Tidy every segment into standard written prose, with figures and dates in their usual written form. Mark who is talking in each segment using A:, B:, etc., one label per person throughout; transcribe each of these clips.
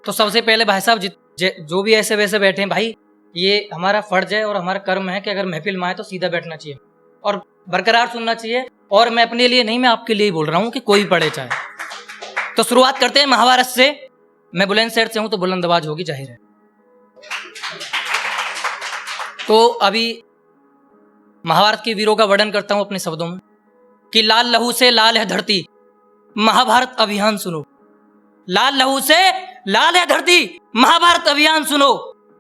A: तो सबसे पहले भाई साहब जो भी ऐसे वैसे बैठे हैं भाई, ये हमारा फर्ज है और हमारा कर्म है कि अगर महफिल में आए तो सीधा बैठना चाहिए और बरकरार सुनना चाहिए। और मैं अपने लिए नहीं, मैं आपके लिए ही बोल रहा हूँ कि कोई पढ़े चाहे। तो शुरुआत करते हैं महाभारत से। मैं बुलंदशहर से हूँ तो बुलंद आवाज होगी, जाहिर है। तो अभी महाभारत के वीरों का वर्णन करता हूं अपने शब्दों में कि लाल लहू से लाल है धरती, महाभारत अभियान सुनो। लाल लहू से लाल है धरती, महाभारत अभियान सुनो।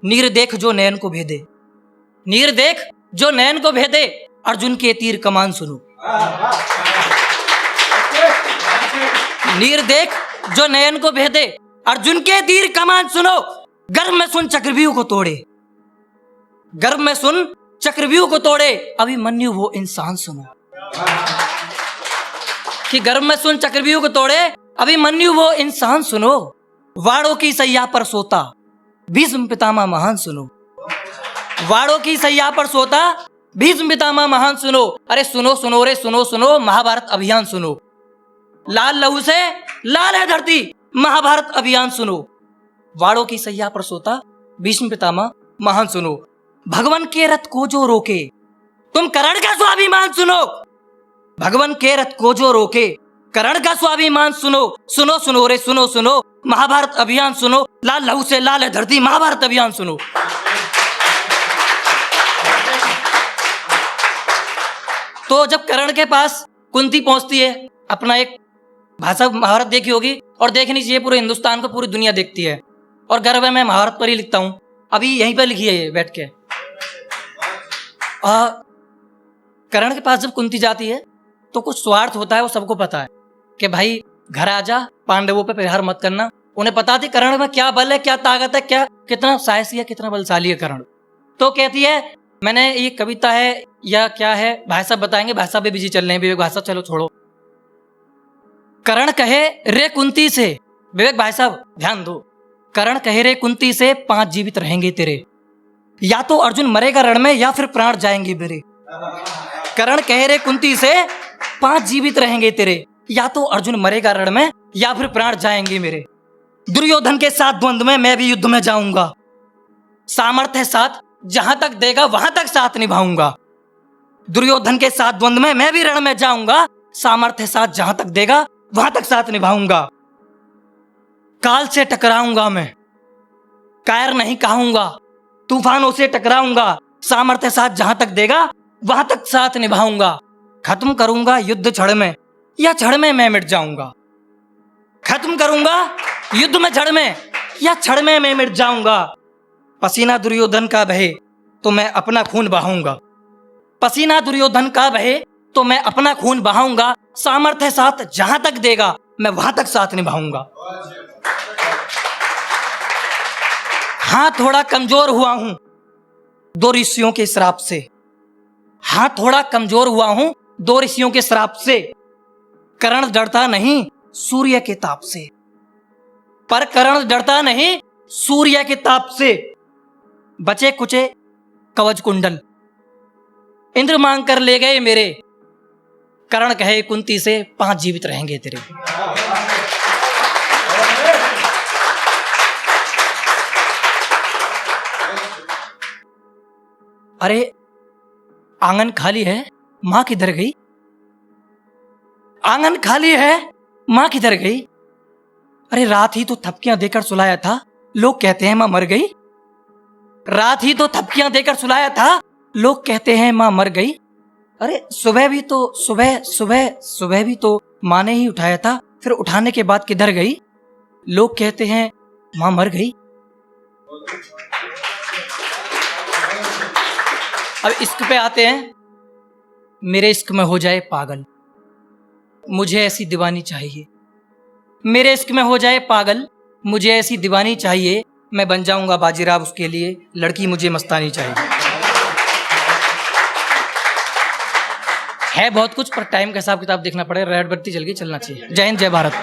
A: नीर देख जो नयन को भेदे, नीर देख जो नयन को भेदे, अर्जुन के तीर कमान सुनो। नीर देख जो नयन को भेदे, अर्जुन के तीर कमान सुनो। गर्भ में सुन चक्रव्यूह को तोड़े, गर्भ में सुन चक्रव्यूह को तोड़े, अभिमन्यु वो इंसान सुनो। कि गर्भ में सुन चक्रव्यूह को तोड़े, अभिमन्यु वो इंसान सुनो। वाड़ों की सैया पर सोता, भीष्म पितामह महान सुनो। वाड़ों की सैया पर सोता, भीष्म पितामह महान सुनो। अरे सुनो सुनो रे सुनो सुनो, महाभारत अभियान सुनो। लाल लहू से लाल है धरती, महाभारत अभियान सुनो। वाड़ों की सैया पर सोता, भीष्म पितामह महान सुनो। भगवान के रथ को जो रोके, तुम कर्ण का स्वाभिमान सुनो। भगवान के रथ को जो रोके, कर्ण का स्वाभिमान सुनो। सुनो सुनो रे सुनो सुनो, महाभारत अभियान सुनो। लाल लहू से लाल है धरती, महाभारत अभियान सुनो। तो जब कर्ण के पास कुंती पहुंचती है, अपना एक भाषा महाभारत देखी होगी और देखनी चाहिए, पूरे हिंदुस्तान को पूरी दुनिया देखती है। और गर्व है मैं महाभारत पर ही लिखता हूं, अभी यहीं पर लिखी है ये बैठ के। कर्ण के पास जब कुंती जाती है तो कुछ स्वार्थ होता है, वो सबको पता है कि भाई घर आजा, पांडवों पे प्रहार मत करना। उन्हें पता थी कर्ण में क्या बल है, क्या ताकत है, क्या कितना साहसी है, कितना बलशाली है कर्ण। तो कहती है, मैंने ये कविता है या क्या है, भाई साहब बताएंगे, भाई साहब भी बिजी चल रहे हैं, विवेक भाई साहब चलो छोड़ो। कर्ण कहे रे कुंती से, विवेक भाई साहब ध्यान दो। कर्ण कहे रे कुंती से, 5 जीवित रहेंगे तेरे, या तो अर्जुन मरेगा रण में या फिर प्राण जाएंगे मेरे। कर्ण कहे रे कुंती से, 5 जीवित रहेंगे तेरे, या तो अर्जुन मरेगा रण में या फिर प्राण जाएंगे मेरे। दुर्योधन के साथ द्वंद्व में मैं भी युद्ध में जाऊंगा, सामर्थ्य साथ जहां तक देगा वहां तक साथ निभाऊंगा। दुर्योधन के साथ द्वंद्व में मैं भी रण में जाऊंगा, सामर्थ्य साथ जहां तक देगा वहां तक साथ निभाऊंगा। काल से टकराऊंगा मैं, कायर नहीं कहूंगा, तूफानों से टकराऊंगा, सामर्थ्य साथ जहां तक देगा वहां तक साथ निभाऊंगा। खत्म करूंगा युद्ध क्षण में या क्षण में मैं मिट जाऊंगा। खत्म करूंगा युद्ध में क्षण में या क्षण में मैं मिट जाऊंगा। पसीना दुर्योधन का बहे तो मैं अपना खून बहाऊंगा, पसीना दुर्योधन का बहे तो मैं अपना खून बहाऊंगा। सामर्थ्य साथ जहां तक देगा मैं वहां तक साथ निभाऊंगा। हाँ थोड़ा कमजोर हुआ हूं 2 ऋषियों के श्राप से, हाँ थोड़ा कमजोर हुआ हूं 2 ऋषियों के श्राप से। कर्ण डरता नहीं सूर्य के ताप से, पर कर्ण डरता नहीं सूर्य के ताप से। बचे कुचे कवच कुंडल इंद्र मांग कर ले गए मेरे, कर्ण कहे कुंती से 5 जीवित रहेंगे तेरे। अरे आंगन खाली है, मां किधर गई? आंगन खाली है, मां किधर गई? अरे रात ही तो थपकियां देकर सुलाया था, लोग कहते हैं मां मर गई। रात ही तो थपकियां देकर सुलाया था, लोग कहते हैं मां मर गई। अरे सुबह भी तो सुबह भी तो मां ने ही उठाया था, फिर उठाने के बाद किधर गई? लोग कहते हैं मां मर गई। अब इश्क पे आते हैं। मेरे इश्क में हो जाए पागल, मुझे ऐसी दीवानी चाहिए। मेरे इश्क में हो जाए पागल, मुझे ऐसी दीवानी चाहिए। मैं बन जाऊंगा बाजीराव उसके लिए, लड़की मुझे मस्तानी चाहिए। है बहुत कुछ पर टाइम का हिसाब किताब देखना पड़ेगा। रेड बत्ती जल गई, चलना चाहिए। जय हिंद, जय भारत।